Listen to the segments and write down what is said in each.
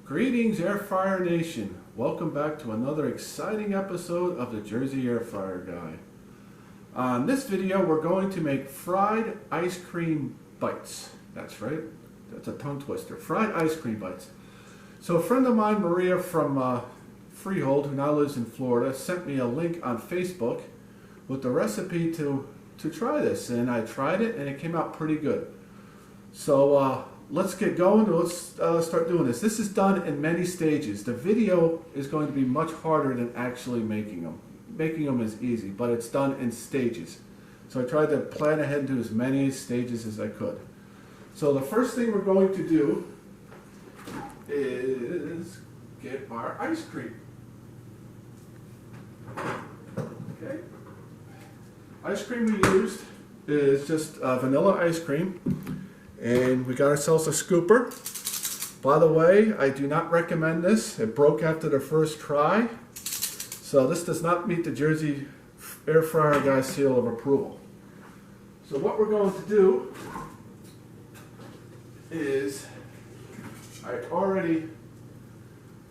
Greetings, Air Fryer Nation. Welcome back to another exciting episode of the Jersey Air Fryer Guy. On this video, we're going to make fried ice cream bites. That's right. That's a tongue twister. Fried ice cream bites. So a friend of mine, Maria from Freehold, who now lives in Florida, sent me a link on Facebook with the recipe to try this. And I tried it and it came out pretty good. So let's get going. Let's start doing this. This is done in many stages. The video is going to be much harder than actually making them. Making them is easy, but it's done in stages. So I tried to plan ahead and do as many stages as I could. So the first thing we're going to do is get our ice cream. Okay. Ice cream we used is just vanilla ice cream. And we got ourselves a scooper. By the way, I do not recommend this. It broke after the first try. So this does not meet the Jersey Air Fryer Guy seal of approval. So what we're going to do is,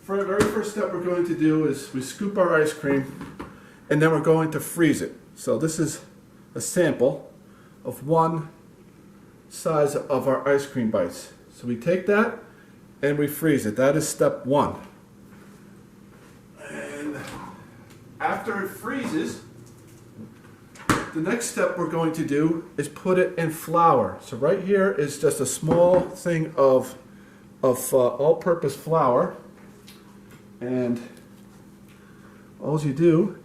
very first step we're going to do is we scoop our ice cream and then we're going to freeze it. So this is a sample of one size of our ice cream bites. So we take that and we freeze it. That is step one. And after it freezes, the next step we're going to do is put it in flour. So right here is just a small thing of all-purpose flour, and all you do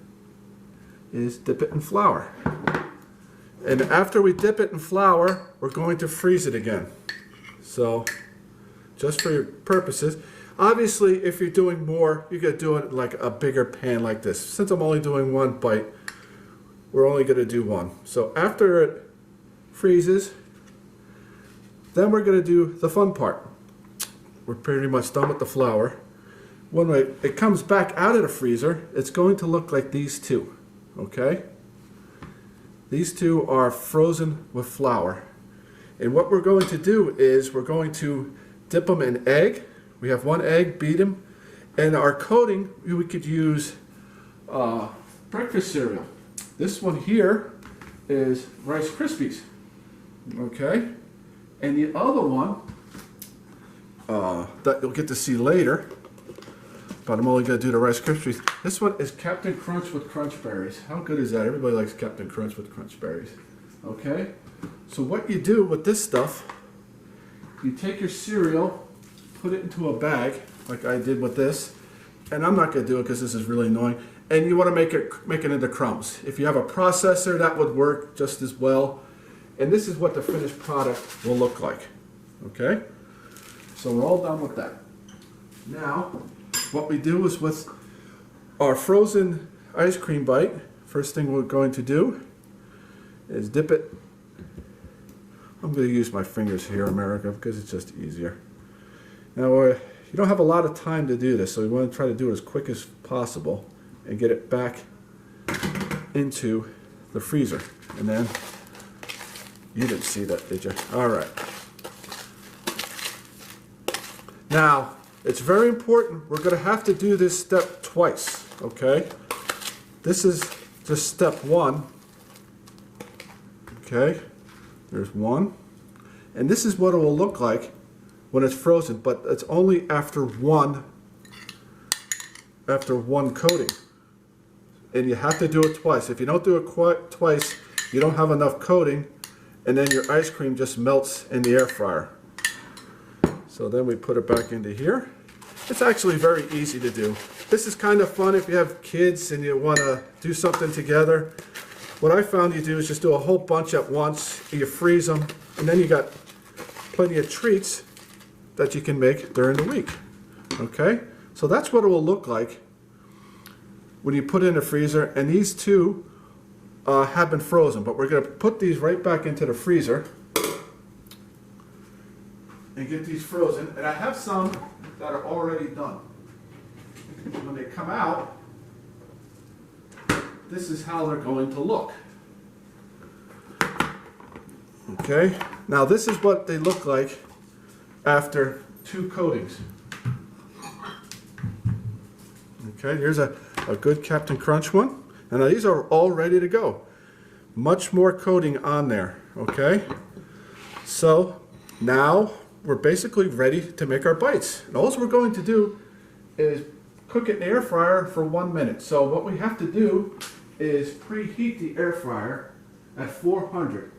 is dip it in flour. And after we dip it in flour, we're going to freeze it again. So, just for your purposes. Obviously, if you're doing more, you could do it like a bigger pan like this. Since I'm only doing one bite, we're only going to do one. So after it freezes, then we're going to do the fun part. We're pretty much done with the flour. When it comes back out of the freezer, it's going to look like these two. Okay? These two are frozen with flour. And what we're going to do is we're going to dip them in egg. We have one egg, beat them. And our coating, we could use breakfast cereal. This one here is Rice Krispies. Okay? And the other one that you'll get to see later, but I'm only going to do the Rice Krispies. This one is Captain Crunch with Crunch Berries. How good is that? Everybody likes Captain Crunch with Crunch Berries. Okay? So what you do with this stuff, you take your cereal, put it into a bag, like I did with this, and I'm not going to do it because this is really annoying, and you want to make it into crumbs. If you have a processor, that would work just as well. And this is what the finished product will look like. Okay? So we're all done with that. Now, what we do is with our frozen ice cream bite, first thing we're going to do is dip it. I'm going to use my fingers here, America, because it's just easier. Now, you don't have a lot of time to do this, so we want to try to do it as quick as possible and get it back into the freezer. And then, you didn't see that, did you? All right. Now, it's very important. We're going to have to do this step twice, okay? This is just step one. Okay, there's one. And this is what it will look like when it's frozen, but it's only after one coating. And you have to do it twice. If you don't do it twice, you don't have enough coating, and then your ice cream just melts in the air fryer. So then we put it back into here. It's actually very easy to do. This is kind of fun if you have kids and you want to do something together. What I found you do is just do a whole bunch at once, you freeze them, and then you got plenty of treats that you can make during the week. Okay? So that's what it will look like when you put it in the freezer, and these two have been frozen, but we're going to put these right back into the freezer and get these frozen. And I have some that are already done. When they come out, this is how they're going to look. Okay, now this is what they look like after 2 coatings. Okay, here's a good Captain Crunch one. And now these are all ready to go. Much more coating on there, okay? So now we're basically ready to make our bites. And all we're going to do is cook it in the air fryer for 1 minute. So what we have to do is preheat the air fryer at 400.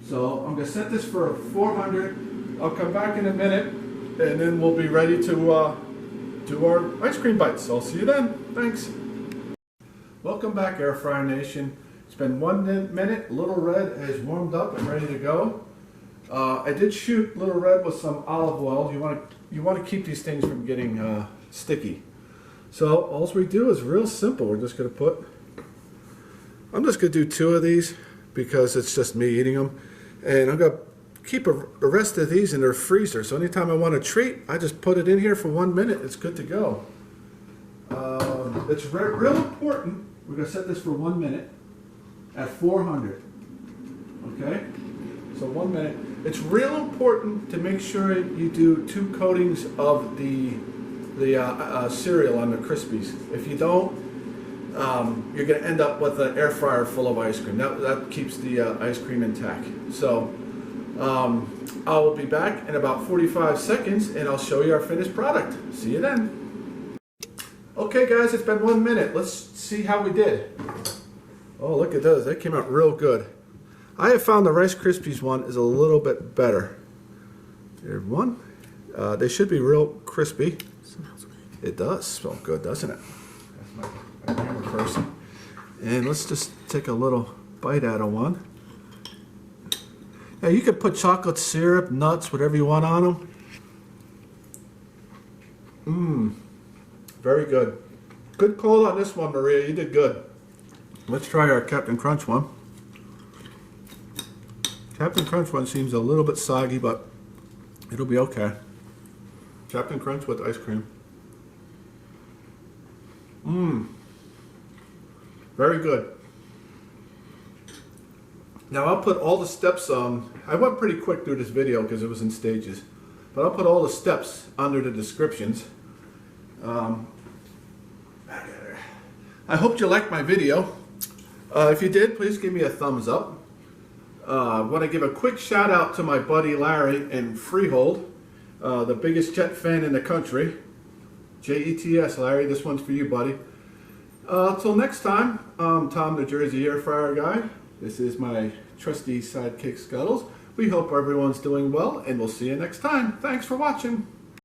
So I'm going to set this for 400. I'll come back in a minute and then we'll be ready to do our ice cream bites. So I'll see you then. Thanks. Welcome back, Air Fryer Nation. It's been 1 minute. Little Red has warmed up and ready to go. I did shoot Little Red with some olive oil. You want to keep these things from getting sticky. So all we do is real simple. We're just going to I'm just going to do 2 of these because it's just me eating them. And I'm going to keep the rest of these in their freezer. So anytime I want a treat, I just put it in here for 1 minute. It's good to go. It's real important. We're going to set this for 1 minute at 400. Okay? So 1 minute. It's real important to make sure you do 2 coatings of the cereal on the Krispies. If you don't, you're going to end up with an air fryer full of ice cream. That keeps the ice cream intact. So I will be back in about 45 seconds and I'll show you our finished product. See you then. Okay guys, it's been 1 minute. Let's see how we did. Oh, look at those. They came out real good. I have found the Rice Krispies one is a little bit better. There's one. They should be real crispy. Smells good. It does smell good, doesn't it? That's my camera person. And let's just take a little bite out of one. Yeah, you could put chocolate syrup, nuts, whatever you want on them. Very good. Good call on this one, Maria. You did good. Let's try our Captain Crunch one. Captain Crunch one seems a little bit soggy, but it'll be okay. Captain Crunch with ice cream. Very good. Now I'll put all the steps on. I went pretty quick through this video because it was in stages, but I'll put all the steps under the descriptions. I hope you liked my video. If you did, please give me a thumbs up. I want to give a quick shout out to my buddy Larry in Freehold, the biggest Jet fan in the country. Jets, Larry, this one's for you, buddy. Till next time, I'm Tom, the Jersey Air Fryer Guy. This is my trusty sidekick Scuttles. We hope everyone's doing well, and we'll see you next time. Thanks for watching.